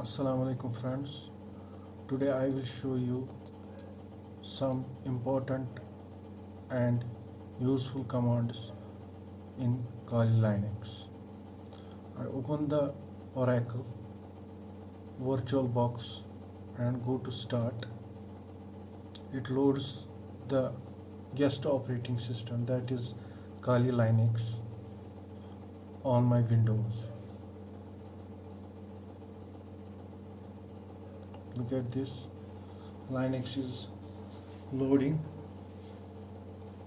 Assalamu alaikum friends. Today I will show you some important and useful commands in Kali Linux. I open the Oracle VirtualBox and go to Start. It loads the guest operating system, that is Kali Linux, on my Windows. Look at this. Linux is loading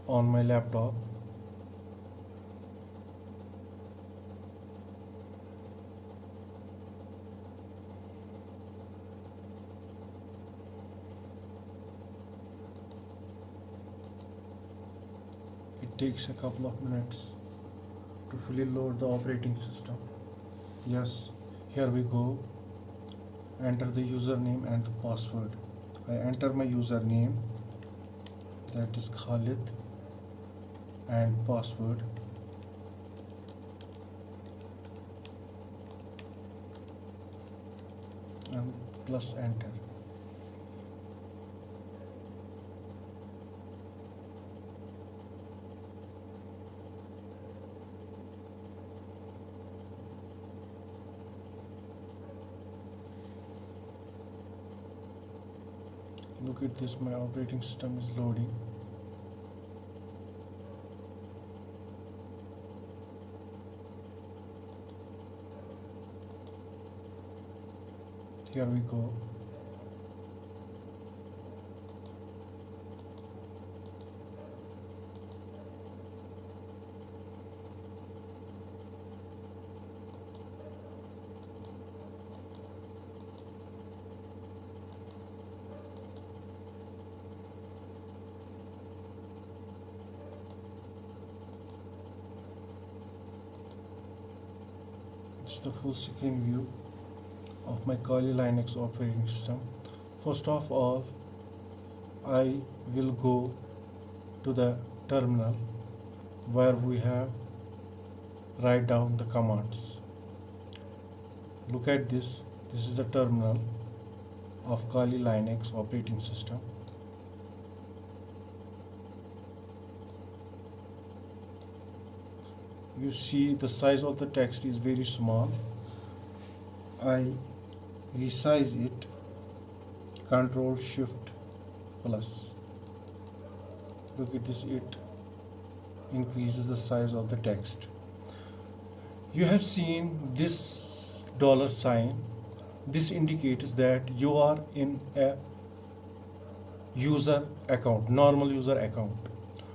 on my laptop. It takes a couple of minutes to fully load the operating system. Yes, here we go. Enter the username and the password. I enter my username, that is Khalid, and password. And plus enter. Look at this, my operating system is loading. Here we go. This is the full screen view of my Kali Linux operating system. First of all, I will go to the terminal where we have write down the commands. Look at this. This is the terminal of Kali Linux operating system. You see the size of the text is very small. I resize it, Control Shift plus. Look at this, it increases the size of the text. You have seen this dollar sign. This indicates that you are in a user account, normal user account.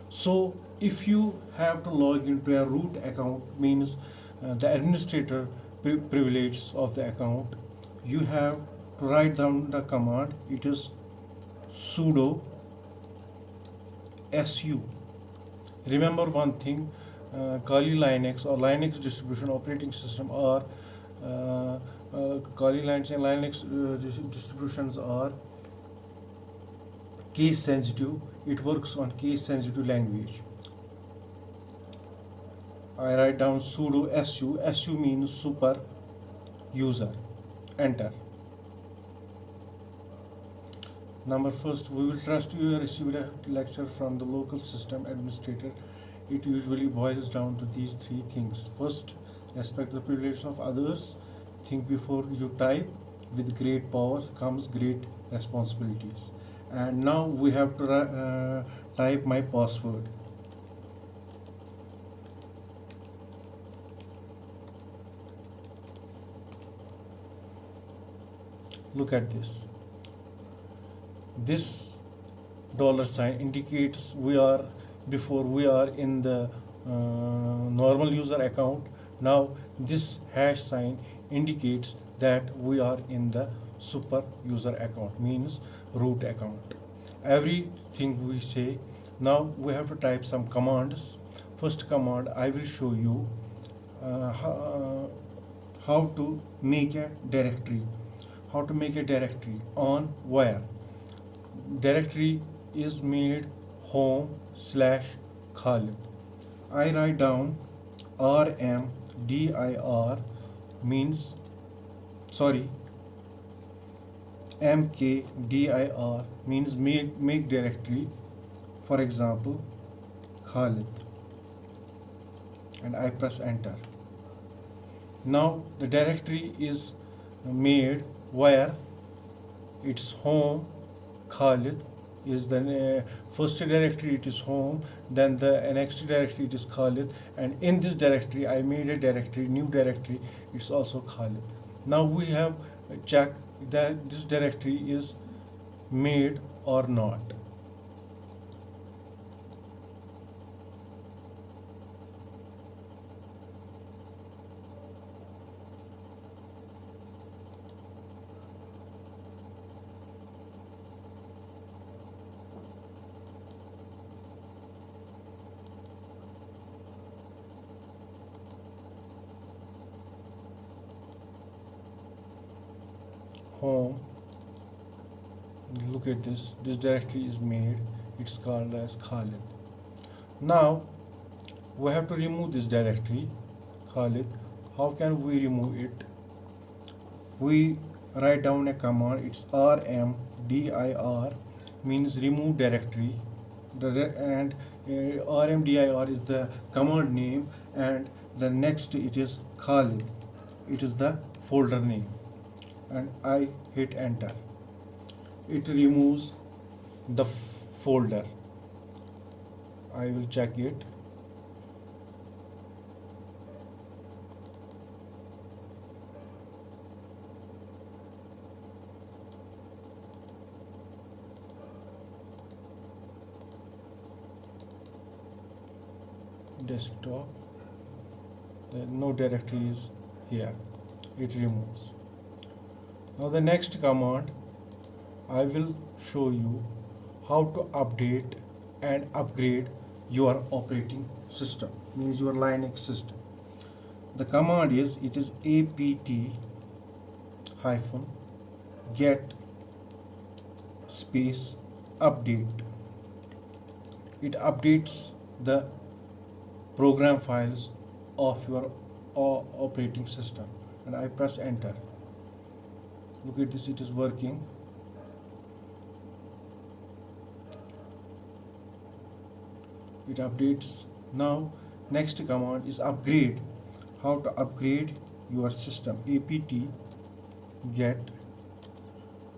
So if you have to log into a root account, means the administrator privilege of the account, you have to write down the command. It is sudo su. Remember one thing, Kali Linux or Linux distribution operating system are Kali Linux and Linux distributions are case sensitive. It works on case sensitive language. I write down sudo su. Su means super user. Enter. Number first, we will trust you received a lecture from the local system administrator. It usually boils down to these three things. First, respect the privileges of others. Think before you type. With great power comes great responsibilities. And now we have to type my password. Look at this. This dollar sign indicates we are in the normal user account. Now this hash sign indicates that we are in the super user account, means root account. Everything we say. Now we have to type some commands. First command, I will show you how to make a directory. How to make a directory on where? Directory is made home/Khalid. I write down rmdir means mkdir means make directory, for example Khalid, and I press enter. Now the directory is made where its home Khalid is the first directory, it is home, then the next directory it is Khalid, and in this directory I made a directory, new directory, it's also Khalid. Now we have check that this directory is made or not. Home, look at this directory is made, it's called as Khalid. Now we have to remove this directory Khalid. How can we remove it? We write down a command, it's rmdir, means remove directory, and rmdir is the command name, and the next it is Khalid, it is the folder name, and I hit enter. It removes the folder. I will check it. Desktop, no directory is here, it removes. Now the next command, I will show you how to update and upgrade your operating system, means your Linux system. The command is, it is apt hyphen get space update. It updates the program files of your operating system, and I press enter. Look at this, it is working. It updates. Now next command is upgrade. How to upgrade your system? apt get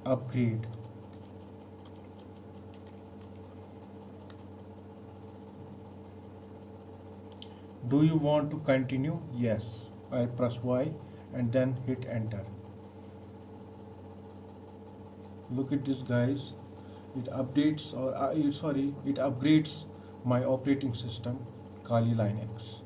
upgrade. Do you want to continue? Yes. I press Y and then hit enter. Look at this, guys. It updates, or it upgrades my operating system, Kali Linux.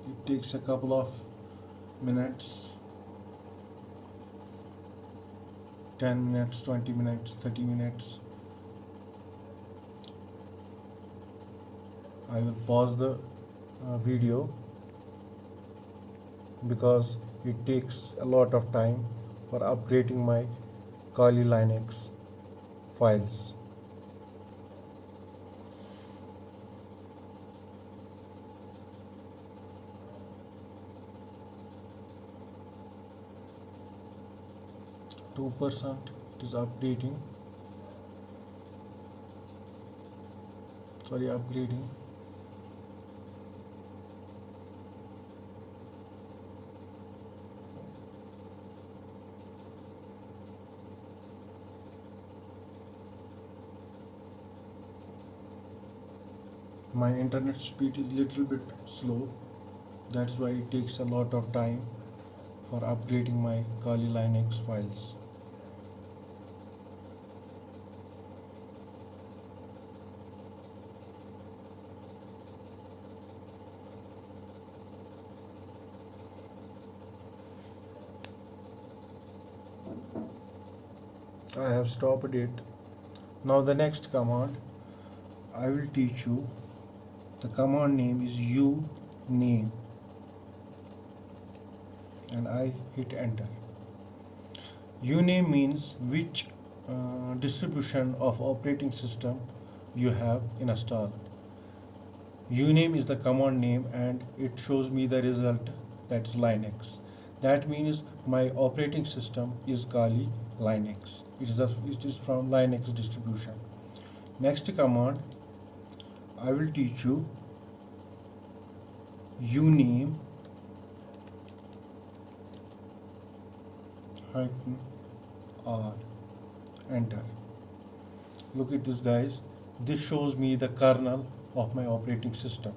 It takes a couple of minutes, 10 minutes, 20 minutes, 30 minutes. I will pause the video because it takes a lot of time for upgrading my Kali Linux files. %, it is updating, upgrading. My internet speed is little bit slow, that's why it takes a lot of time for upgrading my Kali Linux files. I have stopped it. Now the next command I will teach you. The command name is uname, and I hit enter. Uname means which distribution of operating system you have installed. Uname is the command name and it shows me the result, that's Linux. That means my operating system is Kali Linux. It is from Linux distribution. Next command I will teach you, uname hyphen r, enter. Look at this, guys. This shows me the kernel of my operating system.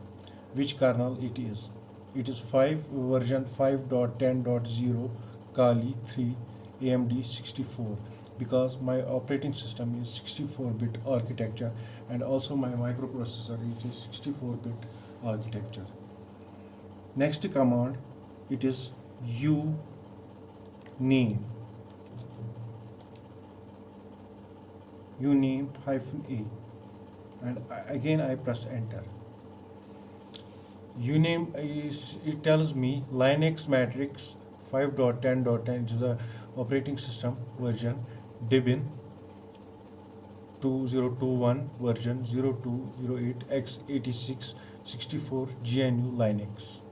Which kernel it is? It is version 5.10.0 Kali 3 AMD 64, because my operating system is 64-bit architecture and also my microprocessor it is 64-bit architecture. Next command, it is uname hyphen a, and again I press enter. Uname it tells me Linux Matrix 5.10.10, it is the operating system version, Debian 2021 version 0208 x86 64 GNU Linux.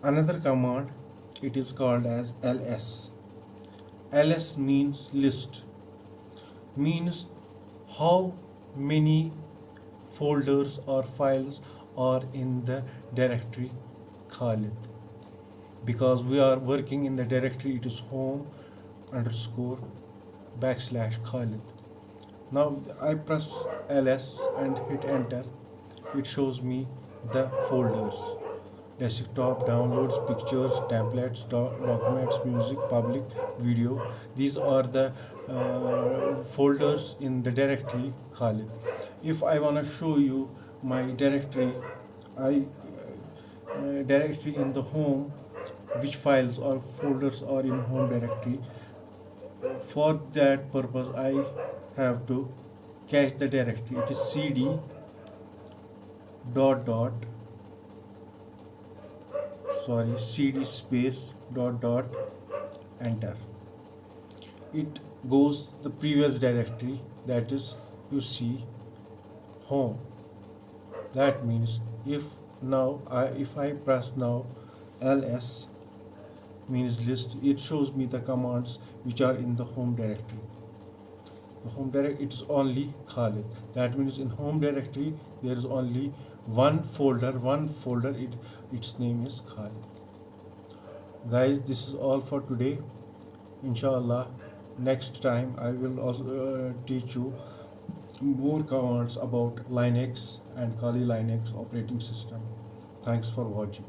Another command, it is called as ls. Ls means list, means how many folders or files are in the directory Khalid. Because we are working in the directory, it is home underscore backslash Khalid. Now I press ls and hit enter. It shows me the folders: desktop, downloads, pictures, templates, documents, music, public, video. These are the folders in the directory Khalid. If I want to show you my directory, directory in the home, which files or folders are in home directory. For that purpose, I have to cache the directory. It is cd dot dot cd space dot dot enter. It goes the previous directory, that is, you see, home. That means if I press now ls means list, it shows me the commands which are in the home directory. The home directory, it is only Khalid. That means in home directory there is only one folder, its name is Khalid. Guys, this is all for today. Inshallah, next time I will also teach you more commands about Linux and Kali Linux operating system. Thanks for watching.